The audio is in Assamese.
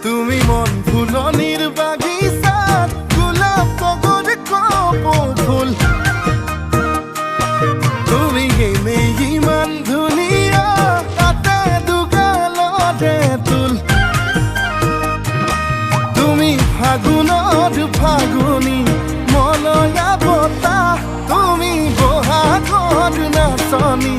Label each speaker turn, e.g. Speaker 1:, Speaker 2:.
Speaker 1: তুমি মন ফুলনির বাগিচাত গোলাপ তগর কপৌ ফুল তুমি এনেই ইমান ধুনীয়া তাতে দুগালতে তুল তুমি ফাগুনত ফাগুনী মলয়া বতাহ তুমি বহাগত নাচনী